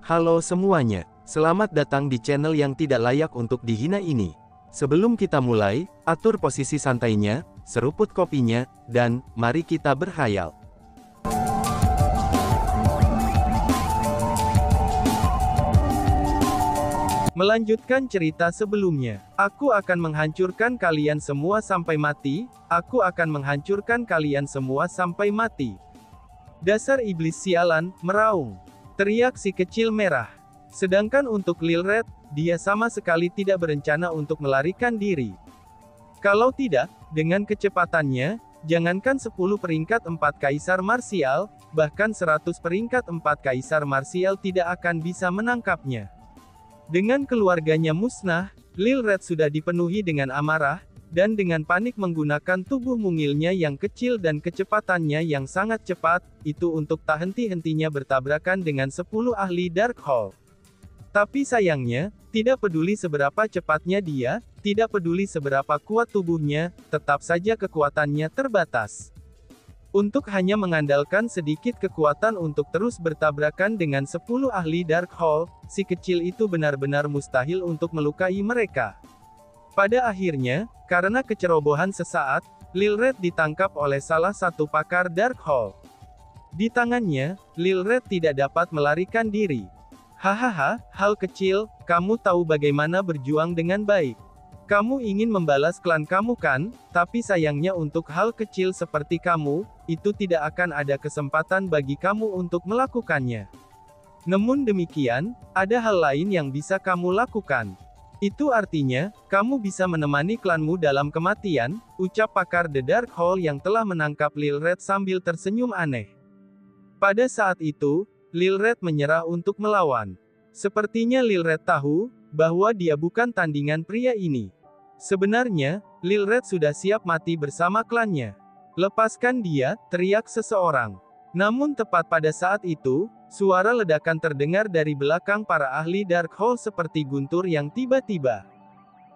Halo semuanya, selamat datang di channel yang tidak layak untuk dihina ini. Sebelum kita mulai, atur posisi santainya, seruput kopinya, dan mari kita berkhayal. Melanjutkan cerita sebelumnya, aku akan menghancurkan kalian semua sampai mati, aku akan menghancurkan kalian semua sampai mati. Dasar iblis sialan, meraung. Teriak si kecil merah. Sedangkan untuk Lil Red, dia sama sekali tidak berencana untuk melarikan diri. Kalau tidak, dengan kecepatannya, jangankan 10 peringkat 4 kaisar marsial, bahkan 100 peringkat 4 kaisar marsial tidak akan bisa menangkapnya. Dengan keluarganya musnah, Lil Red sudah dipenuhi dengan amarah, dan dengan panik menggunakan tubuh mungilnya yang kecil dan kecepatannya yang sangat cepat, itu untuk tak henti-hentinya bertabrakan dengan 10 ahli Darkhold. Tapi sayangnya, tidak peduli seberapa cepatnya dia, tidak peduli seberapa kuat tubuhnya, tetap saja kekuatannya terbatas. Untuk hanya mengandalkan sedikit kekuatan untuk terus bertabrakan dengan 10 ahli Darkhold, si kecil itu benar-benar mustahil untuk melukai mereka. Pada akhirnya, karena kecerobohan sesaat, Lil Red ditangkap oleh salah satu pakar Darkhold. Di tangannya, Lil Red tidak dapat melarikan diri. Hahaha, hal kecil, kamu tahu bagaimana berjuang dengan baik. Kamu ingin membalas klan kamu kan, tapi sayangnya untuk hal kecil seperti kamu, itu tidak akan ada kesempatan bagi kamu untuk melakukannya. Namun demikian, ada hal lain yang bisa kamu lakukan. Itu artinya, kamu bisa menemani klanmu dalam kematian, ucap pakar The Darkhold yang telah menangkap Lil Red sambil tersenyum aneh. Pada saat itu, Lil Red menyerah untuk melawan. Sepertinya Lil Red tahu, bahwa dia bukan tandingan pria ini. Sebenarnya, Lil Red sudah siap mati bersama klannya. Lepaskan dia, teriak seseorang. Namun tepat pada saat itu, suara ledakan terdengar dari belakang para ahli Darkhold seperti guntur yang tiba-tiba.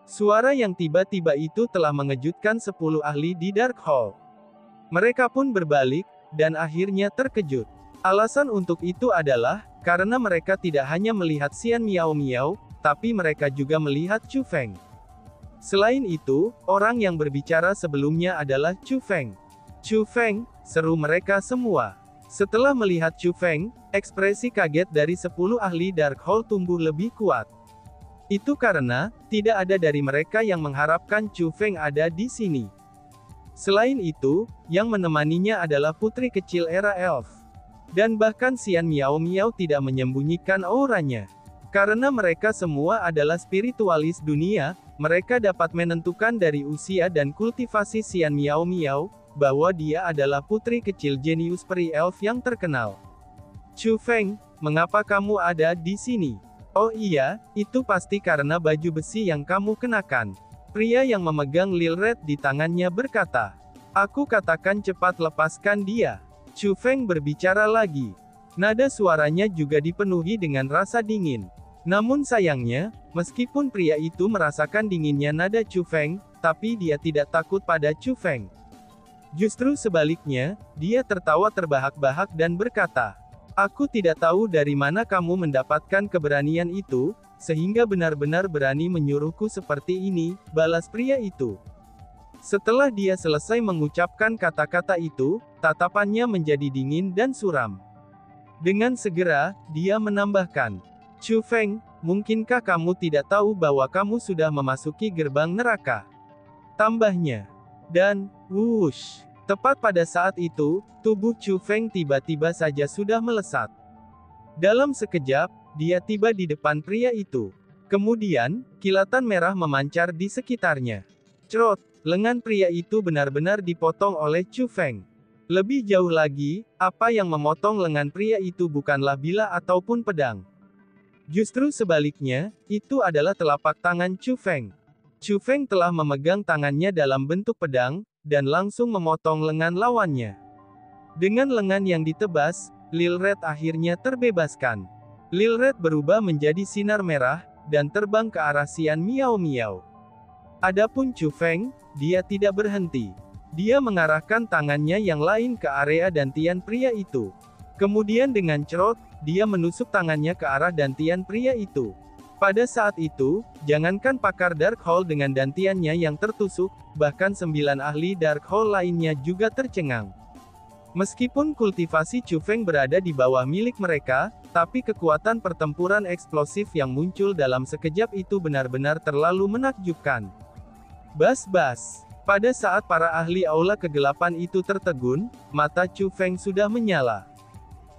Suara yang tiba-tiba itu telah mengejutkan 10 ahli di Darkhold. Mereka pun berbalik, dan akhirnya terkejut. Alasan untuk itu adalah, karena mereka tidak hanya melihat Xian Miao Miao, tapi mereka juga melihat Chu Feng. Selain itu, orang yang berbicara sebelumnya adalah Chu Feng. Chu Feng, seru mereka semua. Setelah melihat Chu Feng, ekspresi kaget dari 10 ahli Darkhold tumbuh lebih kuat. Itu karena, tidak ada dari mereka yang mengharapkan Chu Feng ada di sini. Selain itu, yang menemaninya adalah putri kecil era elf. Dan bahkan Xian Miao Miao tidak menyembunyikan auranya. Karena mereka semua adalah spiritualis dunia, mereka dapat menentukan dari usia dan kultivasi Xian Miao Miao, bahwa dia adalah putri kecil jenius peri elf yang terkenal. Chu Feng, mengapa kamu ada di sini? Oh iya, itu pasti karena baju besi yang kamu kenakan. Pria yang memegang Lil Red di tangannya berkata. Aku katakan cepat lepaskan dia. Chu Feng berbicara lagi. Nada suaranya juga dipenuhi dengan rasa dingin. Namun sayangnya, meskipun pria itu merasakan dinginnya nada Chu Feng, tapi dia tidak takut pada Chu Feng. Justru sebaliknya, dia tertawa terbahak-bahak dan berkata, aku tidak tahu dari mana kamu mendapatkan keberanian itu, sehingga benar-benar berani menyuruhku seperti ini, balas pria itu. Setelah dia selesai mengucapkan kata-kata itu, tatapannya menjadi dingin dan suram. Dengan segera, dia menambahkan, Chu Feng, mungkinkah kamu tidak tahu bahwa kamu sudah memasuki gerbang neraka? Tambahnya. Dan, wush, tepat pada saat itu, tubuh Chu Feng tiba-tiba saja sudah melesat. Dalam sekejap, dia tiba di depan pria itu. Kemudian, kilatan merah memancar di sekitarnya. Cerot, lengan pria itu benar-benar dipotong oleh Chu Feng. Lebih jauh lagi, apa yang memotong lengan pria itu bukanlah bila ataupun pedang. Justru sebaliknya, itu adalah telapak tangan Chu Feng. Chu Feng telah memegang tangannya dalam bentuk pedang, dan langsung memotong lengan lawannya. Dengan lengan yang ditebas, Lil Red akhirnya terbebaskan. Lil Red berubah menjadi sinar merah, dan terbang ke arah Xian Miao Miao. Adapun Chu Feng, dia tidak berhenti. Dia mengarahkan tangannya yang lain ke area dantian pria itu. Kemudian dengan cerot, dia menusuk tangannya ke arah dantian pria itu. Pada saat itu, jangankan pakar Darkhold dengan dantiannya yang tertusuk, bahkan 9 ahli Darkhold lainnya juga tercengang. Meskipun kultivasi Chu Feng berada di bawah milik mereka, tapi kekuatan pertempuran eksplosif yang muncul dalam sekejap itu benar-benar terlalu menakjubkan. Bas-bas. Pada saat para ahli aula kegelapan itu tertegun, mata Chu Feng sudah menyala.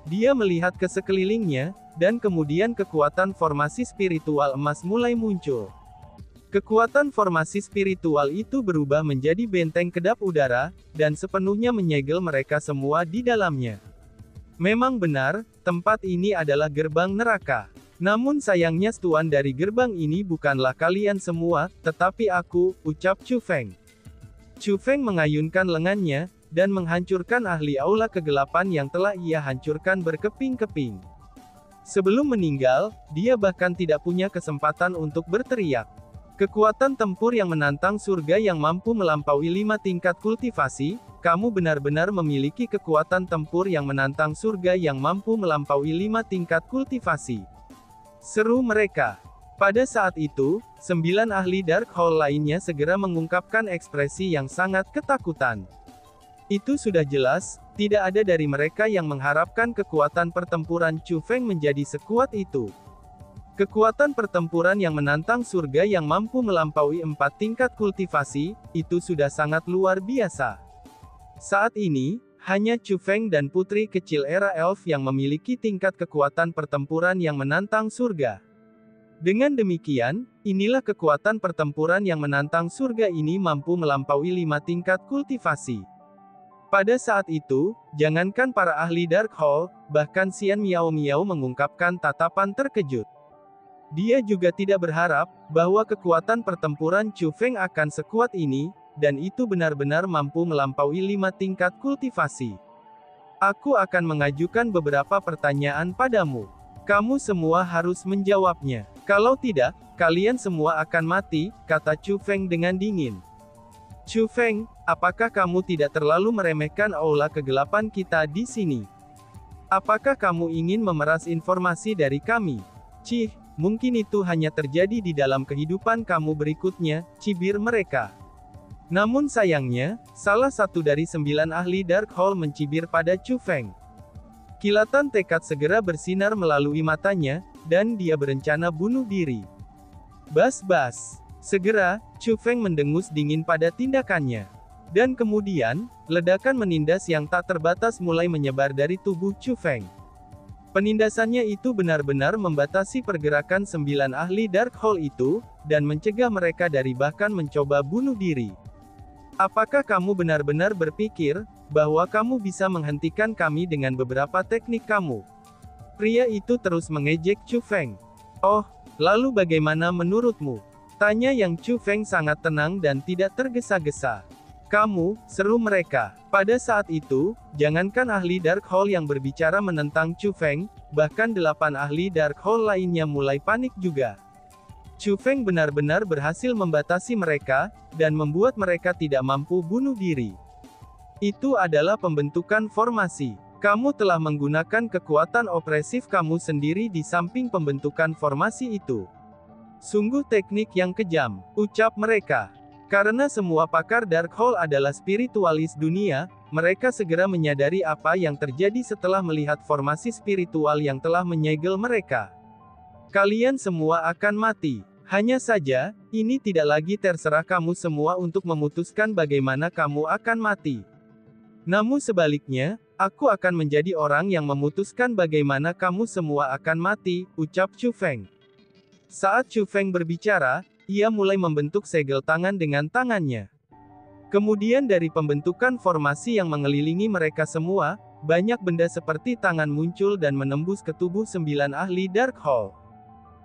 Dia melihat ke sekelilingnya, dan kemudian kekuatan formasi spiritual emas mulai muncul. Kekuatan formasi spiritual itu berubah menjadi benteng kedap udara, dan sepenuhnya menyegel mereka semua di dalamnya. Memang benar, tempat ini adalah gerbang neraka. Namun sayangnya tuan dari gerbang ini bukanlah kalian semua, tetapi aku, ucap Chu Feng. Chu Feng mengayunkan lengannya, dan menghancurkan ahli aula kegelapan yang telah ia hancurkan berkeping-keping. Sebelum meninggal, dia bahkan tidak punya kesempatan untuk berteriak. Kekuatan tempur yang menantang surga yang mampu melampaui 5 tingkat kultivasi, kamu benar-benar memiliki kekuatan tempur yang menantang surga yang mampu melampaui 5 tingkat kultivasi. Seru mereka. Pada saat itu, 9 ahli Darkhold lainnya segera mengungkapkan ekspresi yang sangat ketakutan. Itu sudah jelas, tidak ada dari mereka yang mengharapkan kekuatan pertempuran Chu Feng menjadi sekuat itu. Kekuatan pertempuran yang menantang surga yang mampu melampaui 4 tingkat kultivasi, itu sudah sangat luar biasa. Saat ini, hanya Chu Feng dan putri kecil era elf yang memiliki tingkat kekuatan pertempuran yang menantang surga. Dengan demikian, inilah kekuatan pertempuran yang menantang surga ini mampu melampaui 5 tingkat kultivasi. Pada saat itu, jangankan para ahli Darkhold, bahkan Xian Miao Miao mengungkapkan tatapan terkejut. Dia juga tidak berharap bahwa kekuatan pertempuran Chu Feng akan sekuat ini, dan itu benar-benar mampu melampaui 5 tingkat kultivasi. Aku akan mengajukan beberapa pertanyaan padamu. Kamu semua harus menjawabnya. Kalau tidak, kalian semua akan mati, kata Chu Feng dengan dingin. Chu Feng, apakah kamu tidak terlalu meremehkan aula kegelapan kita di sini? Apakah kamu ingin memeras informasi dari kami? Cih, mungkin itu hanya terjadi di dalam kehidupan kamu berikutnya, cibir mereka. Namun sayangnya, salah satu dari 9 ahli Darkhold mencibir pada Chu Feng. Kilatan tekad segera bersinar melalui matanya, dan dia berencana bunuh diri. Bas-bas. Segera, Chu Feng mendengus dingin pada tindakannya. Dan kemudian, ledakan menindas yang tak terbatas mulai menyebar dari tubuh Chu Feng. Penindasannya itu benar-benar membatasi pergerakan 9 ahli Darkhold itu, dan mencegah mereka dari bahkan mencoba bunuh diri. Apakah kamu benar-benar berpikir, bahwa kamu bisa menghentikan kami dengan beberapa teknik kamu? Pria itu terus mengejek Chu Feng. Oh, lalu bagaimana menurutmu? Tanya yang Chu Feng sangat tenang dan tidak tergesa-gesa. Kamu, seru mereka. Pada saat itu, jangankan ahli Darkhold yang berbicara menentang Chu Feng, bahkan 8 ahli Darkhold lainnya mulai panik juga. Chu Feng benar-benar berhasil membatasi mereka, dan membuat mereka tidak mampu bunuh diri. Itu adalah pembentukan formasi. Kamu telah menggunakan kekuatan opresif kamu sendiri di samping pembentukan formasi itu. Sungguh teknik yang kejam, ucap mereka. Karena semua pakar Darkhold adalah spiritualis dunia, mereka segera menyadari apa yang terjadi setelah melihat formasi spiritual yang telah menyegel mereka. Kalian semua akan mati. Hanya saja, ini tidak lagi terserah kamu semua untuk memutuskan bagaimana kamu akan mati. Namun sebaliknya, aku akan menjadi orang yang memutuskan bagaimana kamu semua akan mati, ucap Chu Feng. Saat Chu Feng berbicara, ia mulai membentuk segel tangan dengan tangannya. Kemudian dari pembentukan formasi yang mengelilingi mereka semua, banyak benda seperti tangan muncul dan menembus ke tubuh 9 ahli Darkhold.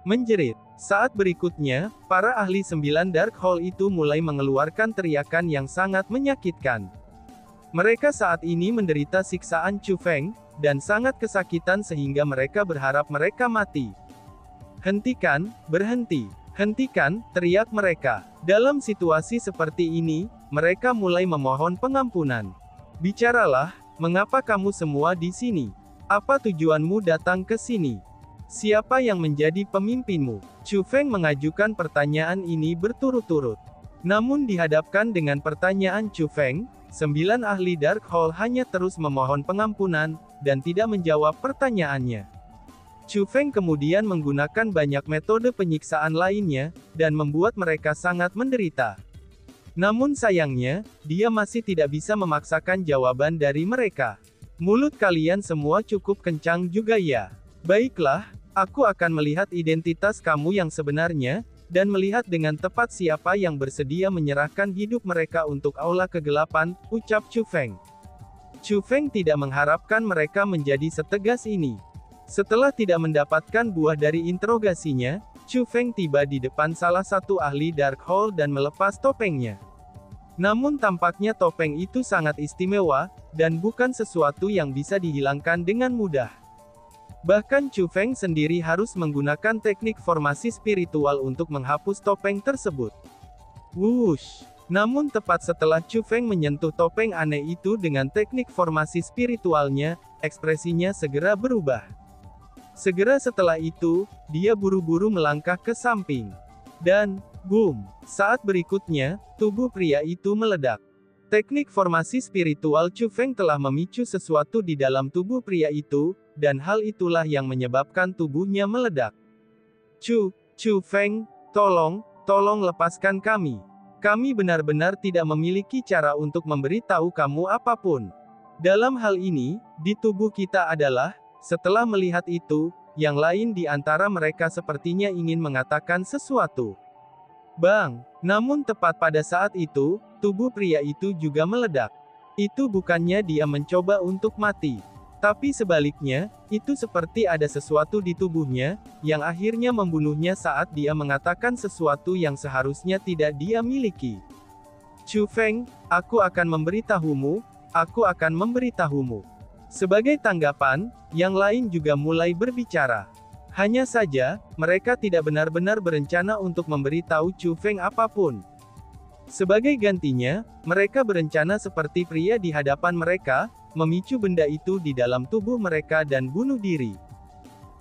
Menjerit. Saat berikutnya, para ahli 9 Darkhold itu mulai mengeluarkan teriakan yang sangat menyakitkan. Mereka saat ini menderita siksaan Chu Feng, dan sangat kesakitan sehingga mereka berharap mereka mati. Hentikan, berhenti. Hentikan, teriak mereka. Dalam situasi seperti ini, mereka mulai memohon pengampunan. Bicaralah, mengapa kamu semua di sini? Apa tujuanmu datang ke sini? Siapa yang menjadi pemimpinmu? Chu Feng mengajukan pertanyaan ini berturut-turut. Namun dihadapkan dengan pertanyaan Chu Feng, 9 ahli Dark Hall hanya terus memohon pengampunan, dan tidak menjawab pertanyaannya. Chu Feng kemudian menggunakan banyak metode penyiksaan lainnya, dan membuat mereka sangat menderita. Namun sayangnya, dia masih tidak bisa memaksakan jawaban dari mereka. Mulut kalian semua cukup kencang juga ya. Baiklah, aku akan melihat identitas kamu yang sebenarnya, dan melihat dengan tepat siapa yang bersedia menyerahkan hidup mereka untuk aula kegelapan, ucap Chu Feng. Chu Feng tidak mengharapkan mereka menjadi setegas ini. Setelah tidak mendapatkan buah dari interogasinya, Chu Feng tiba di depan salah satu ahli Dark Hall dan melepas topengnya. Namun tampaknya topeng itu sangat istimewa, dan bukan sesuatu yang bisa dihilangkan dengan mudah. Bahkan Chu Feng sendiri harus menggunakan teknik formasi spiritual untuk menghapus topeng tersebut. Wush! Namun tepat setelah Chu Feng menyentuh topeng aneh itu dengan teknik formasi spiritualnya, ekspresinya segera berubah. Segera setelah itu, dia buru-buru melangkah ke samping. Dan, boom! Saat berikutnya, tubuh pria itu meledak. Teknik formasi spiritual Chu Feng telah memicu sesuatu di dalam tubuh pria itu, dan hal itulah yang menyebabkan tubuhnya meledak. Chu Feng, tolong lepaskan kami. Kami benar-benar tidak memiliki cara untuk memberitahu kamu apapun. Dalam hal ini, di tubuh kita adalah, setelah melihat itu, yang lain di antara mereka sepertinya ingin mengatakan sesuatu. Bang! Namun tepat pada saat itu, tubuh pria itu juga meledak. Itu bukannya dia mencoba untuk mati. Tapi sebaliknya, itu seperti ada sesuatu di tubuhnya, yang akhirnya membunuhnya saat dia mengatakan sesuatu yang seharusnya tidak dia miliki. Chu Feng, aku akan memberitahumu. Sebagai tanggapan, yang lain juga mulai berbicara. Hanya saja, mereka tidak benar-benar berencana untuk memberitahu Chu Feng apapun. Sebagai gantinya, mereka berencana seperti pria di hadapan mereka, memicu benda itu di dalam tubuh mereka dan bunuh diri.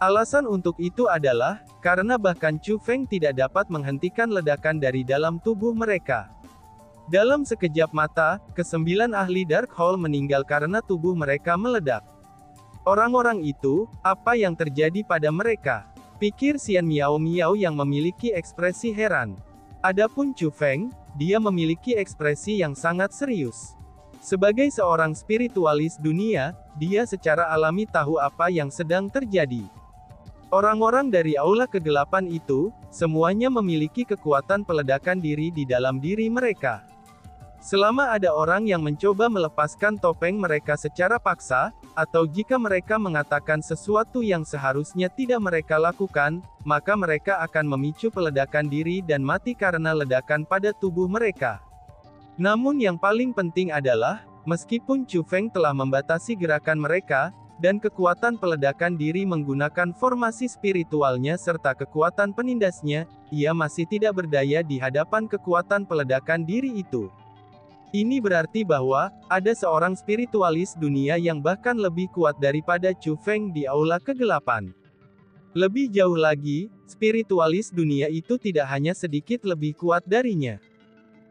Alasan untuk itu adalah, karena bahkan Chu Feng tidak dapat menghentikan ledakan dari dalam tubuh mereka. Dalam sekejap mata, ke-9 ahli Dark Hall meninggal karena tubuh mereka meledak. Orang-orang itu, apa yang terjadi pada mereka? Pikir Xian Miao Miao yang memiliki ekspresi heran. Adapun Chu Feng, dia memiliki ekspresi yang sangat serius. Sebagai seorang spiritualis dunia, dia secara alami tahu apa yang sedang terjadi. Orang-orang dari aula kegelapan itu, semuanya memiliki kekuatan peledakan diri di dalam diri mereka. Selama ada orang yang mencoba melepaskan topeng mereka secara paksa, atau jika mereka mengatakan sesuatu yang seharusnya tidak mereka lakukan, maka mereka akan memicu peledakan diri dan mati karena ledakan pada tubuh mereka. Namun yang paling penting adalah, meskipun Chu Feng telah membatasi gerakan mereka, dan kekuatan peledakan diri menggunakan formasi spiritualnya serta kekuatan penindasnya, ia masih tidak berdaya di hadapan kekuatan peledakan diri itu. Ini berarti bahwa, ada seorang spiritualis dunia yang bahkan lebih kuat daripada Chu Feng di aula kegelapan. Lebih jauh lagi, spiritualis dunia itu tidak hanya sedikit lebih kuat darinya.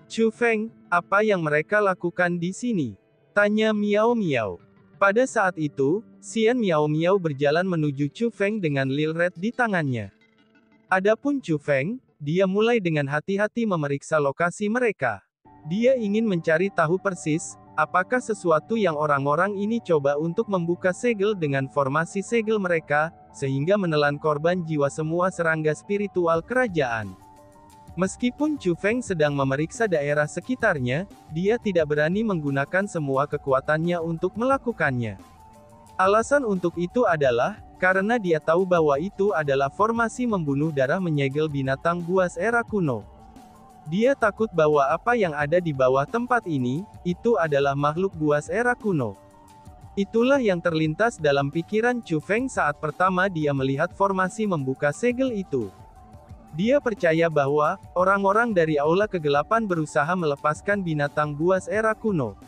Chu Feng, apa yang mereka lakukan di sini? Tanya Miao Miao. Pada saat itu, Xian Miao Miao berjalan menuju Chu Feng dengan lil red di tangannya. Adapun Chu Feng, dia mulai dengan hati-hati memeriksa lokasi mereka. Dia ingin mencari tahu persis, apakah sesuatu yang orang-orang ini coba untuk membuka segel dengan formasi segel mereka, sehingga menelan korban jiwa semua serangga spiritual kerajaan. Meskipun Chu Feng sedang memeriksa daerah sekitarnya, dia tidak berani menggunakan semua kekuatannya untuk melakukannya. Alasan untuk itu adalah, karena dia tahu bahwa itu adalah formasi membunuh darah menyegel binatang buas era kuno. Dia takut bahwa apa yang ada di bawah tempat ini, itu adalah makhluk buas era kuno. Itulah yang terlintas dalam pikiran Chu Feng saat pertama dia melihat formasi membuka segel itu. Dia percaya bahwa, orang-orang dari aula kegelapan berusaha melepaskan binatang buas era kuno.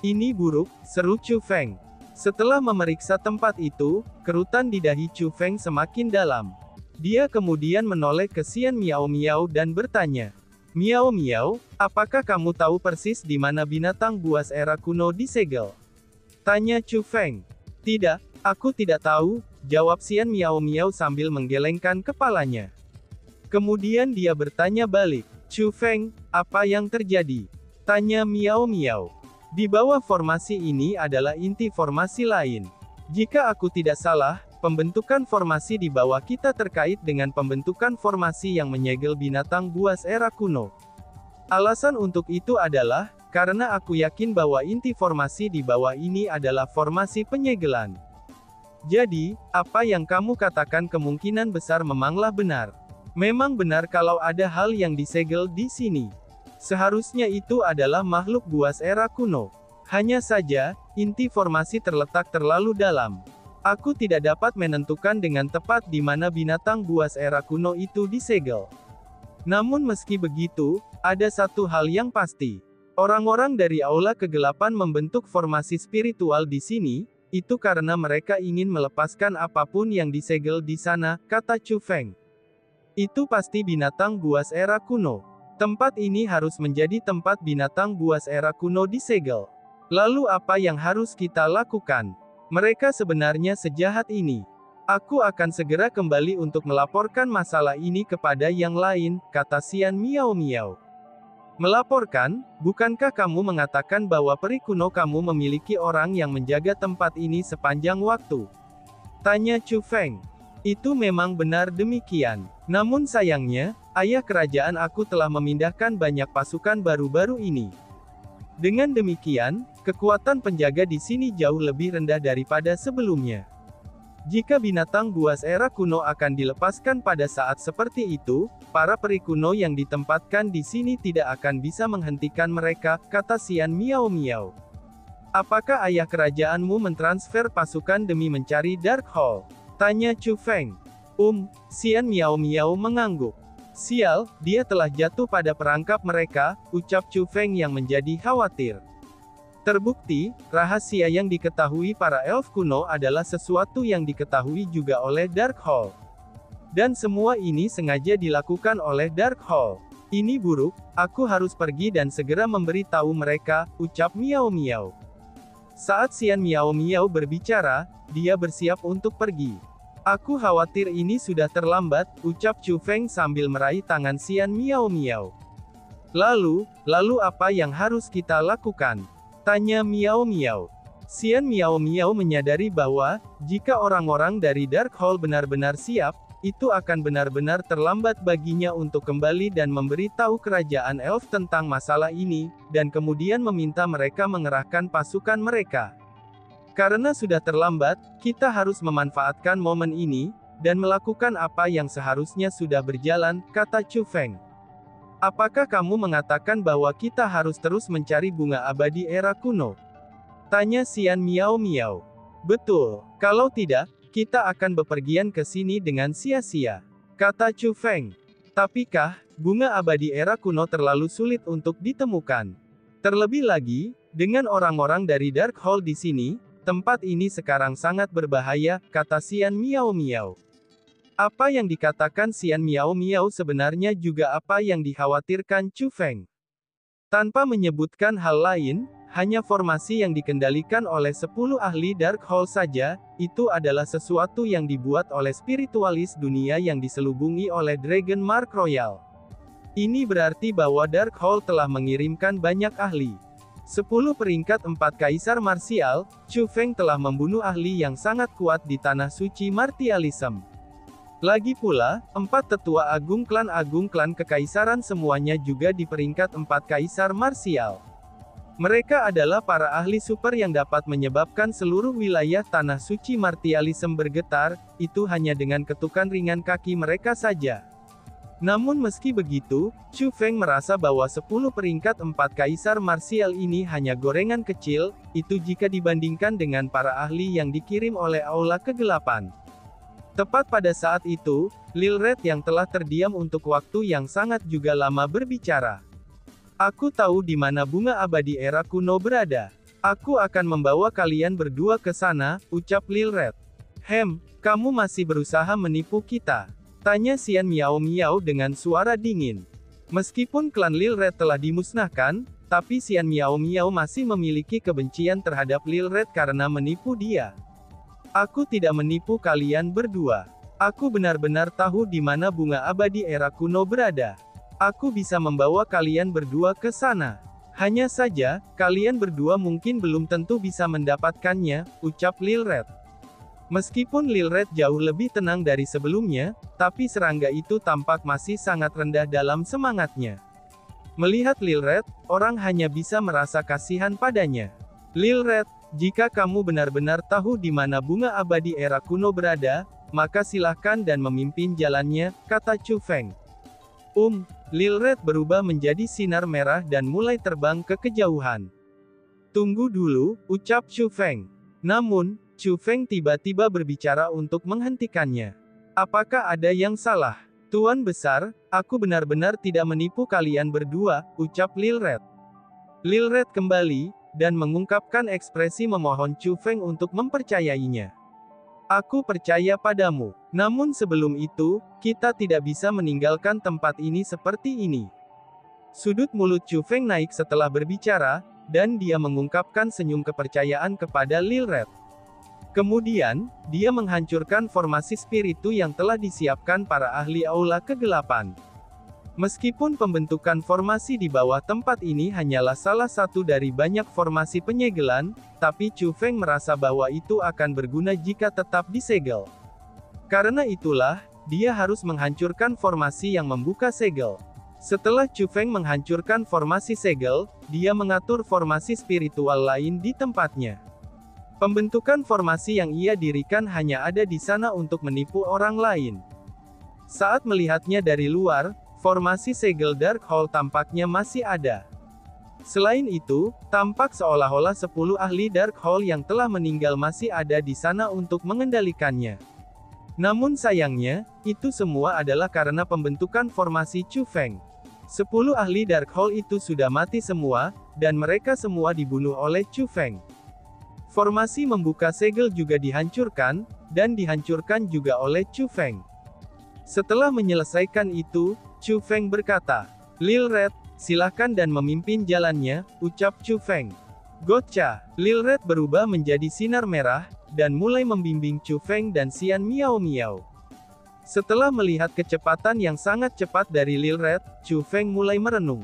Ini buruk, seru Chu Feng. Setelah memeriksa tempat itu, kerutan di dahi Chu Feng semakin dalam. Dia kemudian menoleh ke Xian Miao Miao dan bertanya, "Miao Miao, apakah kamu tahu persis di mana binatang buas era kuno disegel?" Tanya Chu Feng. "Tidak, aku tidak tahu," jawab Xian Miao Miao sambil menggelengkan kepalanya. Kemudian dia bertanya balik, "Chu Feng, apa yang terjadi?" Tanya Miao Miao. "Di bawah formasi ini adalah inti formasi lain. Jika aku tidak salah, pembentukan formasi di bawah kita terkait dengan pembentukan formasi yang menyegel binatang buas era kuno. Alasan untuk itu adalah, karena aku yakin bahwa inti formasi di bawah ini adalah formasi penyegelan. Jadi, apa yang kamu katakan kemungkinan besar memanglah benar. Memang benar kalau ada hal yang disegel di sini. Seharusnya itu adalah makhluk buas era kuno. Hanya saja, inti formasi terletak terlalu dalam. Aku tidak dapat menentukan dengan tepat di mana binatang buas era kuno itu disegel. Namun meski begitu, ada satu hal yang pasti. Orang-orang dari Aula Kegelapan membentuk formasi spiritual di sini, itu karena mereka ingin melepaskan apapun yang disegel di sana," kata Chu Feng. "Itu pasti binatang buas era kuno. Tempat ini harus menjadi tempat binatang buas era kuno disegel. Lalu apa yang harus kita lakukan? Mereka sebenarnya sejahat ini. Aku akan segera kembali untuk melaporkan masalah ini kepada yang lain," kata Xian Miao Miao. "Melaporkan? Bukankah kamu mengatakan bahwa peri kuno kamu memiliki orang yang menjaga tempat ini sepanjang waktu?" Tanya Chu Feng. "Itu memang benar demikian. Namun sayangnya, ayah kerajaan aku telah memindahkan banyak pasukan baru-baru ini. Dengan demikian, kekuatan penjaga di sini jauh lebih rendah daripada sebelumnya. Jika binatang buas era kuno akan dilepaskan pada saat seperti itu, para peri kuno yang ditempatkan di sini tidak akan bisa menghentikan mereka," kata Xian Miao Miao. "Apakah ayah kerajaanmu mentransfer pasukan demi mencari Dark Hall?" tanya Chu Feng. Xian Miao Miao mengangguk. "Sial, dia telah jatuh pada perangkap mereka," ucap Chu Feng yang menjadi khawatir. Terbukti, rahasia yang diketahui para elf kuno adalah sesuatu yang diketahui juga oleh Dark Hall. Dan semua ini sengaja dilakukan oleh Dark Hall. "Ini buruk, aku harus pergi dan segera memberitahu mereka," ucap Miao Miao. Saat Xian Miao Miao berbicara, dia bersiap untuk pergi. "Aku khawatir ini sudah terlambat," ucap Chu Feng sambil meraih tangan Xian Miao Miao. Lalu apa yang harus kita lakukan?" tanya Miao Miao. Xian Miao Miao menyadari bahwa, jika orang-orang dari Dark Hall benar-benar siap, itu akan benar-benar terlambat baginya untuk kembali dan memberitahu kerajaan elf tentang masalah ini, dan kemudian meminta mereka mengerahkan pasukan mereka. "Karena sudah terlambat, kita harus memanfaatkan momen ini, dan melakukan apa yang seharusnya sudah berjalan," kata Chu Feng. "Apakah kamu mengatakan bahwa kita harus terus mencari bunga abadi era kuno?" tanya Xian Miao Miao. "Betul. Kalau tidak, kita akan bepergian ke sini dengan sia-sia," kata Chu Feng. "Tapikah, bunga abadi era kuno terlalu sulit untuk ditemukan? Terlebih lagi, dengan orang-orang dari Dark Hall di sini, tempat ini sekarang sangat berbahaya," kata Xian Miao Miao. Apa yang dikatakan Xian Miao Miao sebenarnya juga apa yang dikhawatirkan Chu Feng. Tanpa menyebutkan hal lain, hanya formasi yang dikendalikan oleh 10 ahli Dark Hall saja, itu adalah sesuatu yang dibuat oleh spiritualis dunia yang diselubungi oleh Dragon Mark Royal. Ini berarti bahwa Dark Hall telah mengirimkan banyak ahli. 10 peringkat 4 kaisar marsial, Chu Feng telah membunuh ahli yang sangat kuat di tanah suci martialism. Lagi pula, 4 tetua agung klan kekaisaran semuanya juga di peringkat 4 kaisar marsial. Mereka adalah para ahli super yang dapat menyebabkan seluruh wilayah tanah suci martialism bergetar, itu hanya dengan ketukan ringan kaki mereka saja. Namun meski begitu, Chu Feng merasa bahwa 10 peringkat 4 kaisar marsial ini hanya gorengan kecil, itu jika dibandingkan dengan para ahli yang dikirim oleh Aula Kegelapan. Tepat pada saat itu, Lil Red yang telah terdiam untuk waktu yang sangat juga lama berbicara. "Aku tahu di mana bunga abadi era kuno berada. Aku akan membawa kalian berdua ke sana, ucap Lilred. Kamu masih berusaha menipu kita? Tanya Xian Miao Miao dengan suara dingin. Meskipun klan Lilred telah dimusnahkan, tapi Xian Miao Miao masih memiliki kebencian terhadap Lilred karena menipu dia. Aku tidak menipu kalian berdua. Aku benar-benar tahu di mana bunga abadi era kuno berada. Aku bisa membawa kalian berdua ke sana. Hanya saja, kalian berdua mungkin belum tentu bisa mendapatkannya, ucap Lilred. Meskipun Lilred jauh lebih tenang dari sebelumnya, tapi serangga itu tampak masih sangat rendah dalam semangatnya. Melihat Lilred, orang hanya bisa merasa kasihan padanya. Lilred, jika kamu benar-benar tahu di mana bunga abadi era kuno berada, maka silahkan dan memimpin jalannya, kata Chu Feng. Lilred berubah menjadi sinar merah dan mulai terbang ke kejauhan. Tunggu dulu, ucap Chu Feng. Namun, Chu Feng tiba-tiba berbicara untuk menghentikannya. Apakah ada yang salah? Tuan Besar, aku benar-benar tidak menipu kalian berdua, ucap Lilred. Lilred kembali, dan mengungkapkan ekspresi memohon Chu Feng untuk mempercayainya. Aku percaya padamu. Namun sebelum itu, kita tidak bisa meninggalkan tempat ini seperti ini. Sudut mulut Chu Feng naik setelah berbicara, dan dia mengungkapkan senyum kepercayaan kepada Lilred. Kemudian, dia menghancurkan formasi spiritu yang telah disiapkan para ahli aula kegelapan. Meskipun pembentukan formasi di bawah tempat ini hanyalah salah satu dari banyak formasi penyegelan, tapi Chu Feng merasa bahwa itu akan berguna jika tetap disegel. Karena itulah, dia harus menghancurkan formasi yang membuka segel. Setelah Chu Feng menghancurkan formasi segel, dia mengatur formasi spiritual lain di tempatnya. Pembentukan formasi yang ia dirikan hanya ada di sana untuk menipu orang lain. Saat melihatnya dari luar, formasi segel Dark Hall tampaknya masih ada. Selain itu, tampak seolah-olah 10 ahli Dark Hall yang telah meninggal masih ada di sana untuk mengendalikannya. Namun sayangnya, itu semua adalah karena pembentukan formasi Chu Feng. 10 ahli Dark Hall itu sudah mati semua, dan mereka semua dibunuh oleh Chu Feng. Formasi membuka segel juga dihancurkan, dan dihancurkan juga oleh Chu Feng. Setelah menyelesaikan itu, Chu Feng berkata, Lilred, silakan dan memimpin jalannya, ucap Chu Feng. Gotcha! Lilred berubah menjadi sinar merah, dan mulai membimbing Chu Feng dan Xian Miao Miao. Setelah melihat kecepatan yang sangat cepat dari Lilred, Chu Feng mulai merenung.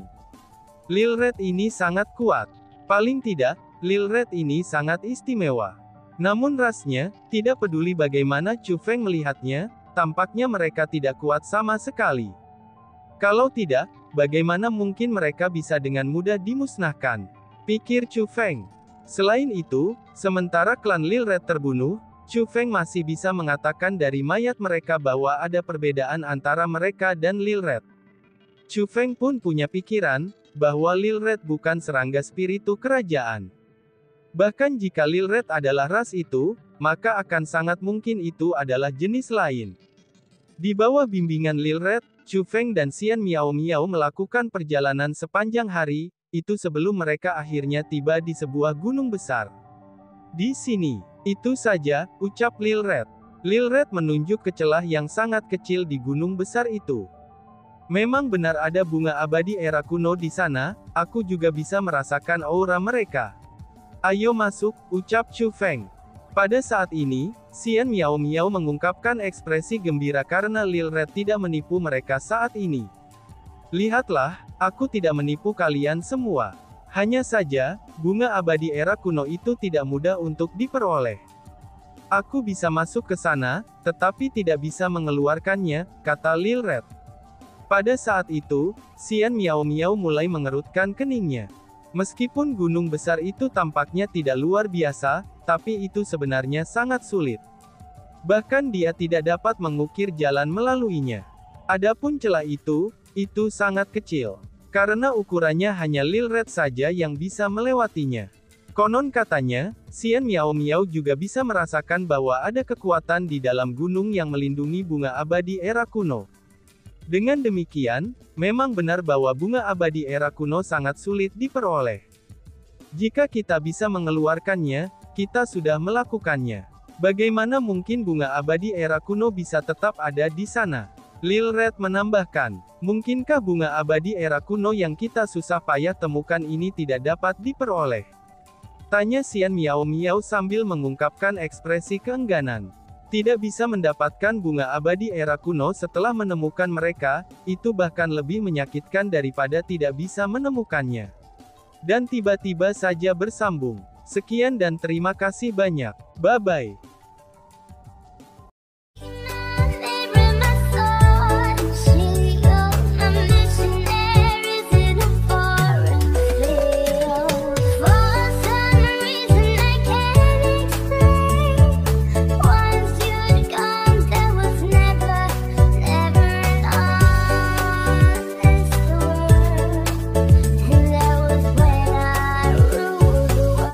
Lilred ini sangat kuat. Paling tidak, Lilred ini sangat istimewa. Namun rasnya, tidak peduli bagaimana Chu Feng melihatnya, tampaknya mereka tidak kuat sama sekali. Kalau tidak, bagaimana mungkin mereka bisa dengan mudah dimusnahkan? Pikir Chu Feng. Selain itu, sementara klan Lilred terbunuh, Chu Feng masih bisa mengatakan dari mayat mereka bahwa ada perbedaan antara mereka dan Lilred. Chu Feng pun punya pikiran, bahwa Lilred bukan serangga spiritu kerajaan. Bahkan jika Lilred adalah ras itu, maka akan sangat mungkin itu adalah jenis lain. Di bawah bimbingan Lilred, Chu Feng dan Xian Miao Miao melakukan perjalanan sepanjang hari, itu sebelum mereka akhirnya tiba di sebuah gunung besar. Di sini, itu saja, ucap Lilred. Lilred menunjuk ke celah yang sangat kecil di gunung besar itu. Memang benar ada bunga abadi era kuno di sana, aku juga bisa merasakan aura mereka. Ayo masuk, ucap Chu Feng. Pada saat ini, Xian Miao Miao mengungkapkan ekspresi gembira karena Lilred tidak menipu mereka saat ini. Lihatlah, aku tidak menipu kalian semua. Hanya saja, bunga abadi era kuno itu tidak mudah untuk diperoleh. Aku bisa masuk ke sana, tetapi tidak bisa mengeluarkannya, kata Lilred. Pada saat itu, Xian Miao Miao mulai mengerutkan keningnya. Meskipun gunung besar itu tampaknya tidak luar biasa, tapi itu sebenarnya sangat sulit. Bahkan dia tidak dapat mengukir jalan melaluinya. Adapun celah itu sangat kecil. Karena ukurannya hanya Lilred saja yang bisa melewatinya. Konon katanya, Xian Miao Miao juga bisa merasakan bahwa ada kekuatan di dalam gunung yang melindungi bunga abadi era kuno. Dengan demikian, memang benar bahwa bunga abadi era kuno sangat sulit diperoleh. Jika kita bisa mengeluarkannya, kita sudah melakukannya. Bagaimana mungkin bunga abadi era kuno bisa tetap ada di sana? Lil Red menambahkan, mungkinkah bunga abadi era kuno yang kita susah payah temukan ini tidak dapat diperoleh? Tanya Xian Miao Miao sambil mengungkapkan ekspresi keengganan. Tidak bisa mendapatkan bunga abadi era kuno setelah menemukan mereka, itu bahkan lebih menyakitkan daripada tidak bisa menemukannya. Dan tiba-tiba saja bersambung. Sekian dan terima kasih banyak. Bye-bye.